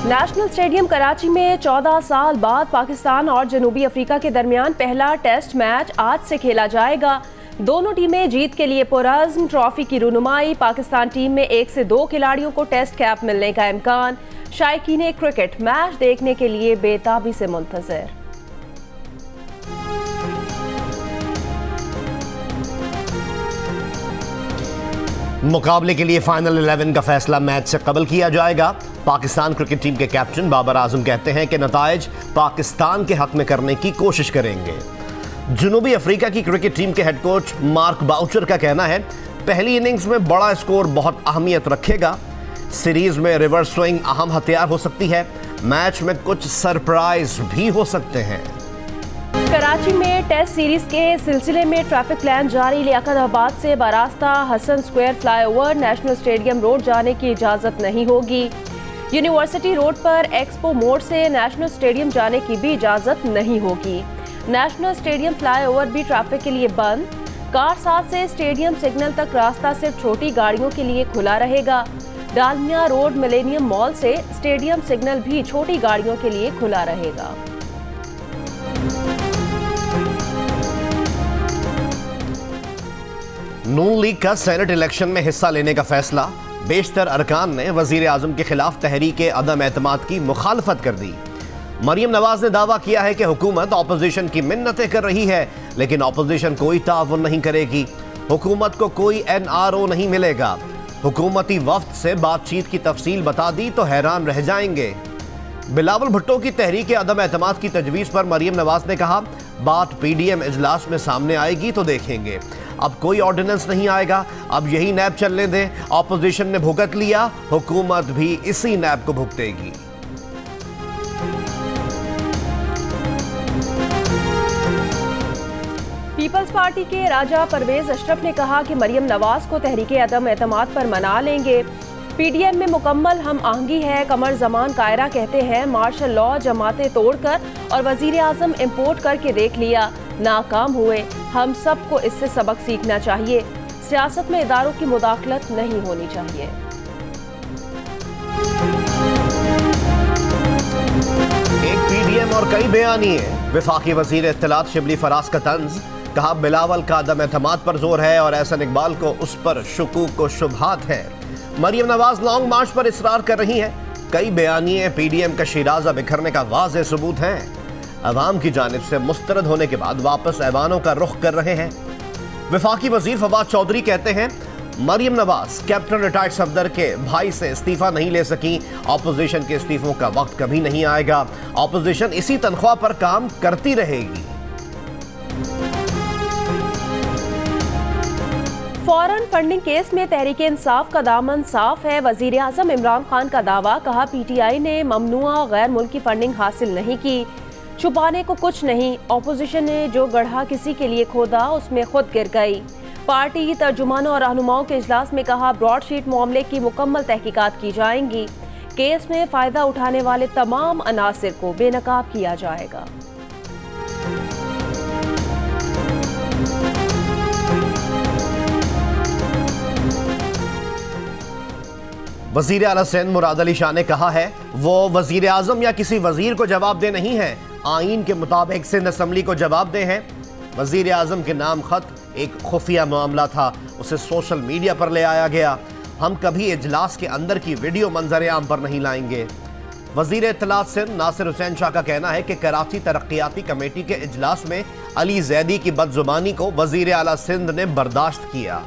National stadium Karachi में 14 साल बाद पाकिस्तान और जनूबी अफ्रीका के दरमियान पहला टेस्ट मैच आज से खेला जाएगा। दोनों टीमें जीत के लिए पुरअज़्म। ट्रॉफी की रुनुमाई। पाकिस्तान टीम में 1 से 2 खिलाड़ियों को टेस्ट कैप मिलने का इम्कान। शायकीन क्रिकेट मैच देखने के लिए बेताबी से मुंतज़िर। मुकाबले के लिए फाइनल 11 का फैसला मैच से कबल किया जाएगा। पाकिस्तान क्रिकेट टीम के कैप्टन बाबर आजम कहते हैं कि नताइज पाकिस्तान के हक में करने की कोशिश करेंगे। जनूबी अफ्रीका की क्रिकेट टीम के हेड कोच मार्क बाउचर का कहना है पहली इनिंग्स में बड़ा स्कोर बहुत अहमियत रखेगा। सीरीज में रिवर्स स्विंग अहम हथियार हो सकती है। मैच में कुछ सरप्राइज भी हो सकते हैं। कराची में टेस्ट सीरीज के सिलसिले में ट्रैफिक प्लान जारी। लियाकताबाद से बरास्ता Hasan square flyover national stadium road जाने की इजाज़त नहीं होगी। यूनिवर्सिटी रोड पर एक्सपो मोड़ से नेशनल स्टेडियम जाने की भी इजाज़त नहीं होगी। नेशनल स्टेडियम फ्लाईओवर भी ट्रैफिक के लिए बंद। कार 7 से स्टेडियम सिग्नल तक रास्ता सिर्फ छोटी गाड़ियों के लिए खुला रहेगा। डालमिया रोड मिलेनियम मॉल से स्टेडियम सिग्नल भी छोटी गाड़ियों के लिए खुला रहेगा। नून लीग का सेनेट इलेक्शन में हिस्सा लेने का फैसला। बेशतर अरकान ने वजीर आजम के खिलाफ तहरीक अदम एतमाद की मुखालफत कर दी। मरियम नवाज ने दावा किया है कि हुकूमत ऑपोजिशन की मिन्नतें कर रही है, लेकिन ऑपोजिशन कोई ताउन नहीं करेगी। हुकूमत को कोई NRO नहीं मिलेगा। हुकूमती वफ्द से बातचीत की तफसील बता दी तो हैरान रह जाएंगे। बिलावल भुट्टो की तहरीक अदम एतमाद की तजवीज़ पर मरियम नवाज ने कहा बात PDM इजलास में सामने आएगी तो देखेंगे। अब कोई ऑर्डिनेंस नहीं आएगा, अब यही नैब चलने दें। ऑपोजिशन ने भुगत लिया, हुकूमत भी इसी नैब को भुगतेगी। पीपल्स पार्टी के राजा परवेज अशरफ ने कहा कि मरियम नवाज को तहरीक अदम एतमाद पर मना लेंगे। PDM में मुकम्मल हम आहंगी है। कमर जमान कायरा कहते हैं मार्शल लॉ जमातें तोड़कर और वजीर आजम इम्पोर्ट करके देख लिया, नाकाम हुए। हम सबको इससे सबक सीखना चाहिए। सियासत में इदारों की मुदाखलत नहीं होनी चाहिए। एक PDM और कई बयानिए। वफाकी वजीर इत्तलात शिबली फराज का तंज। कहा बिलावल का अदम एतमाद पर जोर है और एहसन इकबाल को उस पर शुकूक व शुबहात है। मरियम नवाज लॉन्ग मार्च पर इसरार कर रही हैं। कई बयानिए PDM का शिराजा बिखरने का वाज़ेह सबूत हैं। अवाम की जानिब से मुस्तरद होने के बाद वापस ऐवानों का रुख कर रहे हैं। वफाकी वजीर फवाद चौधरी कहते हैं मरियम नवाज कैप्टन रिटायर्ड सफदर के भाई से इस्तीफा नहीं ले सकी। ऑपोजिशन के इस्तीफों का वक्त कभी नहीं आएगा। ऑपोजिशन इसी तनख्वाह पर काम करती रहेगी। फॉरेन फंडिंग केस में तहरीक इंसाफ का दामन साफ है। वजीर आजम इमरान खान का दावा। कहा PTI ने ममनुआ गैर मुल्की फंडिंग हासिल नहीं की। छुपाने को कुछ नहीं। ऑपोजिशन ने जो गढ़ा किसी के लिए खोदा उसमें खुद गिर गई। पार्टी तर्जुमानों और रहनुमाओं के इजलास में कहा ब्रॉडशीट मामले की मुकम्मल तहकीकात की जाएंगी। केस में फ़ायदा उठाने वाले तमाम अनासिर को बेनकाब किया जाएगा। वजीर आला सिंध मुराद अली शाह ने कहा है वो वजीर आजम या किसी वजीर को जवाब दे नहीं है, आईन के मुताबिक सिंध असम्बली को जवाब दे हैं। वजीर आजम के नाम खत एक खुफिया मामला था, उसे सोशल मीडिया पर ले आया गया। हम कभी इजलास के अंदर की वीडियो मंजर आम पर नहीं लाएंगे। वजीर इत्तलात सिंध नासिर हुसैन शाह का कहना है कि कराची तरक्याती कमेटी के इजलास में अली जैदी की बदजुबानी को वजीर आला सिंध ने बर्दाश्त किया।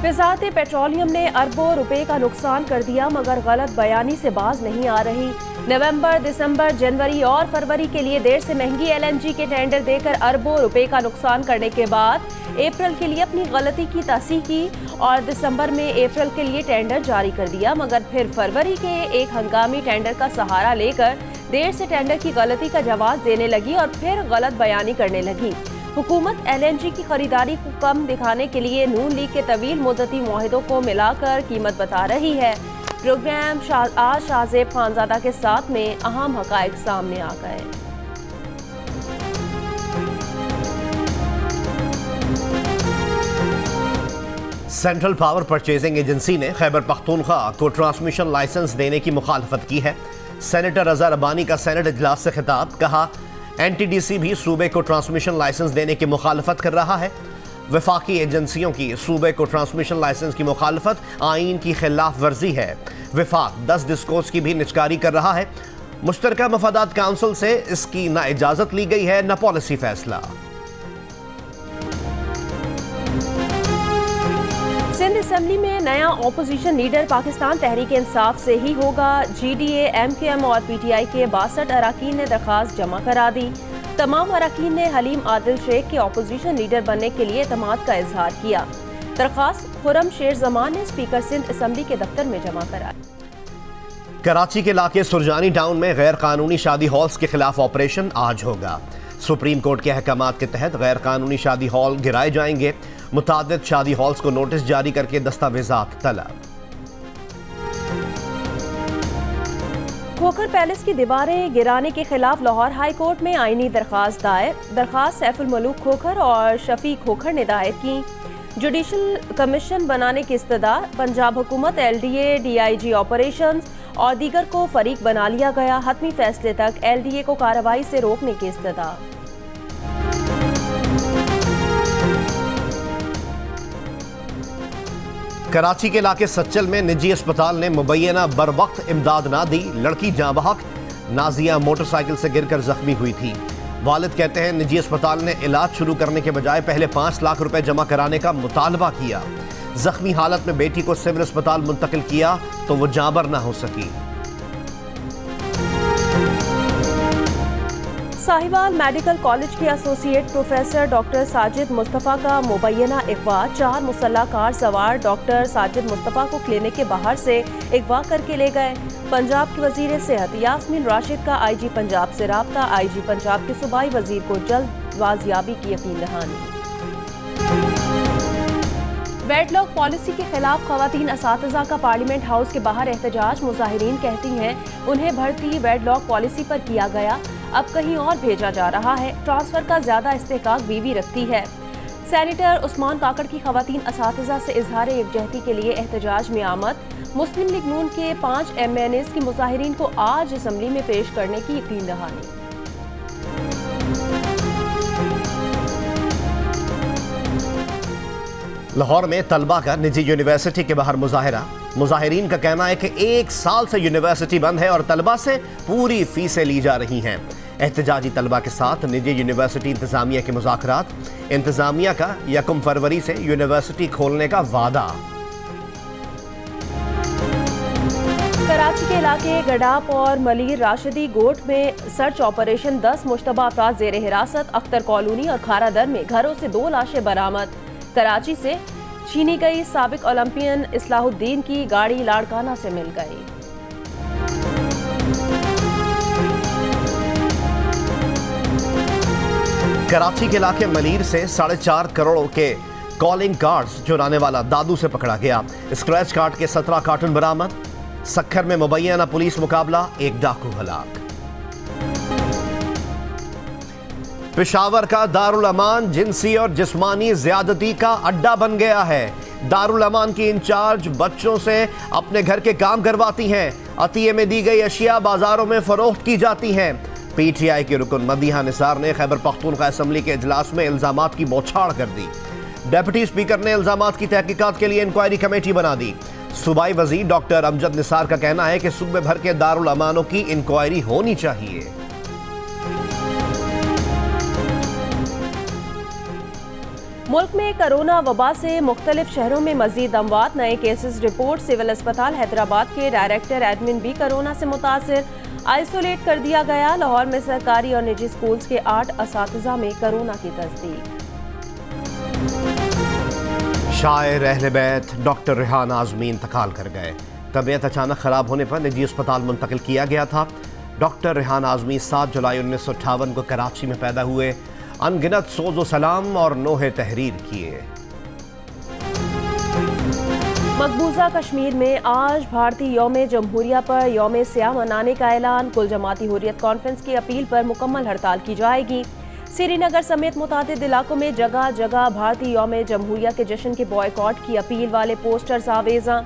वज़ारत पेट्रोलियम ने अरबों रुपए का नुकसान कर दिया मगर गलत बयानी से बाज नहीं आ रही। नवंबर, दिसंबर, जनवरी और फरवरी के लिए देर से महंगी LNG के टेंडर देकर अरबों रुपए का नुकसान करने के बाद अप्रैल के लिए अपनी गलती की तस्दीक की और दिसंबर में अप्रैल के लिए टेंडर जारी कर दिया, मगर फिर फरवरी के एक हंगामी टेंडर का सहारा लेकर देर से टेंडर की गलती का जवाब देने लगी और फिर गलत बयानी करने लगी। हुकूमत LNG की खरीदारी को कम दिखाने के लिए नून लीग के तवील मुद्दती मुआहिदों को मिलाकर कीमत बता रही है। प्रोग्राम आज शाहजेब खानजादा के साथ में अहम हकाइक सामने आ गए। सेंट्रल पावर परचेजिंग एजेंसी ने खैबर पख्तूनख्वा को ट्रांसमिशन लाइसेंस देने की मुखालफत की है। सेनेटर रजा रब्बानी का सेनेट इजलास से खिताब, कहा एनटीडीसी भी सूबे को ट्रांसमिशन लाइसेंस देने की मुखालफत कर रहा है। वफाकी एजेंसियों की सूबे को ट्रांसमिशन लाइसेंस की मुखालफत आईन की खिलाफ वर्जी है। वफाक 10 डिस्कोस की भी निचकारी कर रहा है। मुश्तरका मफादात काउंसिल से इसकी न इजाजत ली गई है न पॉलिसी फैसला। सिंध असेंबली में नया ऑपोजिशन लीडर पाकिस्तान तहरीक इंसाफ से ही होगा। GDA, MKM और PTI के 62 अराकीन ने दरख्वास्त जमा करा दी। तमाम अराकीन ने हलीम आदिल शेख के ऑपोजिशन लीडर बनने के लिए एतमाद का इजहार किया। दरख्वास्त खुरम शेर जमान ने स्पीकर सिंध असेंबली के दफ्तर में जमा कराई। कराची के इलाके सुरजानी टाउन में गैर कानूनी शादी हॉल्स के खिलाफ ऑपरेशन आज होगा। सुप्रीम कोर्ट के अहकामात के तहत गैर कानूनी शादी हॉल गिराए जाएंगे। मुतादिद शादी हॉल्स को नोटिस जारी करके दस्तावेजात तलब। खोखर पैलेस की दीवारें गिराने के खिलाफ लाहौर हाई कोर्ट में आईनी दरख्वास्त दायर। दरख्वास्त सैफुल मलूक खोखर और शफीक खोखर ने दायर की। जुडिशल कमीशन बनाने की इस्तदा, पंजाब हुकूमत, LDA, DIG ऑपरेशंस और दीगर को फरीक बना लिया गया। हतमी फैसले तक LDA को कार्रवाई से रोकने की इस्तदा। कराची के इलाके सच्चल में निजी अस्पताल ने मुबैना बर वक्त इमदाद ना दी। लड़की जाँ बहक नाजिया मोटरसाइकिल से गिरकर जख्मी हुई थी। वालिद कहते हैं निजी अस्पताल ने इलाज शुरू करने के बजाय पहले 5 लाख रुपए जमा कराने का मुतालबा किया। जख्मी हालत में बेटी को सिविल अस्पताल मुंतकिल किया तो वो जाबर ना हो सकी। साहिवाल मेडिकल कॉलेज के associate professor doctor Sajid Mustafa का मुबैना अगवा। 4 मुसल्ला कार सवार डॉक्टर साजिद मुस्तफ़ा को क्लिनिक के बाहर से अगवा करके ले गए। पंजाब के वजीर सेहत यास्मीन राशिद का IG पंजाब से राब्ता। IG पंजाब के सूबाई वजीर को जल्द वाजियाबी की यकीन दहानी। वेडलॉक पॉलिसी के खिलाफ खवातीन असातिज़ा का पार्लियामेंट हाउस के बाहर एहतजाज। मुजाहिरीन कहती हैं उन्हें भर्ती वेडलॉक पॉलिसी पर किया गया, अब कहीं और भेजा जा रहा है। ट्रांसफर का ज्यादा इस्तेहकाक बीवी रखती है। सेनेटर उस्मान काकड़ की खवातीन असातिज़ा से इजहार यकजहती के लिए एहतजाज में आमद। मुस्लिम लीग नून के 5 MNAs की मुजाहिरीन को आज असम्बली में पेश करने की यकीन दहानी। लाहौर में तलबा का निजी यूनिवर्सिटी के बाहर मुजाहिरा। मुजाहिरीन का कहना है कि 1 साल से यूनिवर्सिटी बंद है और तलबा से पूरी फीसें ली जा रही हैं। एहतजाजी तलबा के साथ निजी यूनिवर्सिटी इंतजामिया के मुज़ाकरात। इंतजामिया का 1 फरवरी से यूनिवर्सिटी खोलने का वादा। कराची के इलाके गडाप और मलीर राशिदी गोट में सर्च ऑपरेशन। 10 मुश्तबा अफराद जेर हिरासत। अख्तर कॉलोनी और खारादर में घरों से 2 लाशें बरामद। कराची से छीनी गई साबिक ओलंपियन इस्लाहुद्दीन की गाड़ी लाड़काना से मिल गई। कराची के इलाके मलीर से 4.5 करोड़ के कॉलिंग कार्ड्स चुराने वाला दादू से पकड़ा गया। स्क्रैच कार्ड के 17 कार्टून बरामद। सक्खर में मुबैना पुलिस मुकाबला, 1 डाकू हलाक। पेशावर का दारुल अमान जिनसी और जिस्मानी ज्यादती का अड्डा बन गया है। दारुल अमान की इंचार्ज बच्चों से अपने घर के काम करवाती हैं। अतिये में दी गई अशिया बाजारों में फरोख्त की जाती हैं। PTI के रुकन मदीहा निसार ने खैबर पख्तूनख्वा असम्बली के इजलास में इल्जामात की बौछार कर दी। डिप्टी स्पीकर ने इल्जामात की तहकीकात के लिए इंक्वायरी कमेटी बना दी। सूबाई वजीर डॉक्टर अमजद निसार का कहना है कि सूबे भर के दारुल अमानों की इंक्वायरी होनी चाहिए। मुल्क में कोरोना वबा से मुख्तलिफ शहरों में मजीद अमवात। नए केसेस रिपोर्ट। सिविल अस्पताल हैदराबाद के डायरेक्टर एडमिन भी कोरोना से मुतासिर, आइसोलेट कर दिया गया। लाहौर में सरकारी और निजी स्कूल्स के 8 असातिज़ा में कोरोना की तस्दीक। शायर अहले बैत डॉक्टर रेहान आज़मी इंतकाल कर गए। तबीयत अचानक खराब होने पर निजी अस्पताल मुंतकिल किया गया था। डॉक्टर रेहान आज़मी 7 जुलाई 1958 को कराची में पैदा हुए। अनगिनत सोज़ो सलाम और नोहे तहरीर किए। मकबूजा कश्मीर में आज भारतीय यौम जमहूरिया पर यौम स्याह मनाने का ऐलान। कुल जमाती हुर्रियत कॉन्फ्रेंस की अपील पर मुकम्मल हड़ताल की जाएगी। श्रीनगर समेत मुतादिद इलाकों में जगह जगह भारतीय यौम जमहूरिया के जश्न के बॉयकॉट की अपील वाले पोस्टर्स आवेजा।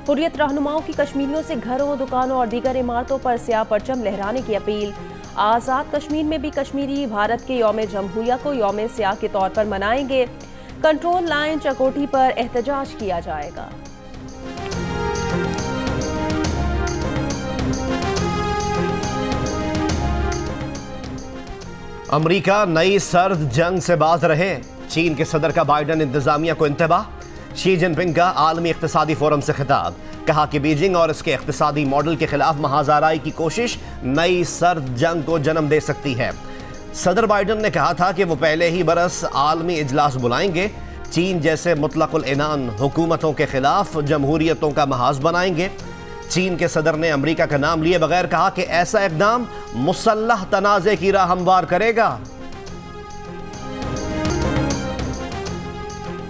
हुर्रियत रहनुमाओं की कश्मीरियों से घरों, दुकानों और दीगर इमारतों पर स्याह परचम लहराने की अपील। आज़ाद कश्मीर में भी कश्मीरी भारत के यौम जमहूरिया को यौम स्याह के तौर पर मनाएंगे। कंट्रोल लाइन चकोटी पर एहतजाज किया जाएगा। अमरीका नई सर्द जंग से बाज रहे। चीन के सदर का बाइडन इंतजामिया को इंतबाह। शी जिनपिंग का आलमी इक्तिसादी फोरम से खिताब। कहा कि बीजिंग और इसके इक्तिसादी मॉडल के खिलाफ महाजाराई की कोशिश नई सर्द जंग को जन्म दे सकती है। सदर बाइडन ने कहा था कि वो पहले ही बरस आलमी इजलास बुलाएंगे। चीन जैसे मुतलकुल इनान हुकूमतों के खिलाफ जमहूरियतों का महाज बनाएंगे। चीन के सदर ने अमरीका का नाम लिए बगैर कहा कि ऐसा इकदाम मुसल्लह तनाज़े की राह हमवार करेगा।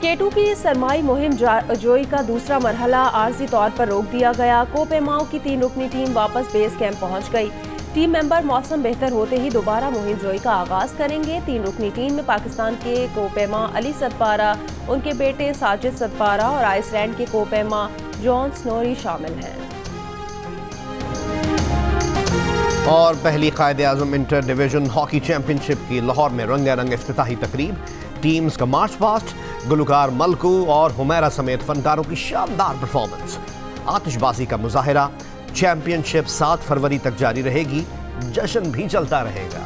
K2 की सरमाई मुहिम जोई का दूसरा मरहला आर्जी तौर पर रोक दिया गया। कोपेमाओ की 3 रुकनी टीम वापस बेस कैंप पहुंच गई। टीम मेंबर मौसम बेहतर होते ही दोबारा मुहिम जोई का आगाज करेंगे। 3 रुकनी टीम में पाकिस्तान के कोपेमा अली सतपारा, उनके बेटे साजिद सतपारा और आइसलैंड के कोपेमा जॉन स्नोरी शामिल हैं। और पहली कायदे-आज़म इंटर डिवीजन हॉकी चैंपियनशिप की लाहौर में रंगारंग इफ्तिताही तकरीब। टीम्स का मार्च पास्ट, गुलकार मलकू और हुमैरा समेत फनकारों की शानदार परफॉर्मेंस। आतिशबाजी का मुजाहिरा। चैंपियनशिप 7 फरवरी तक जारी रहेगी। जश्न भी चलता रहेगा।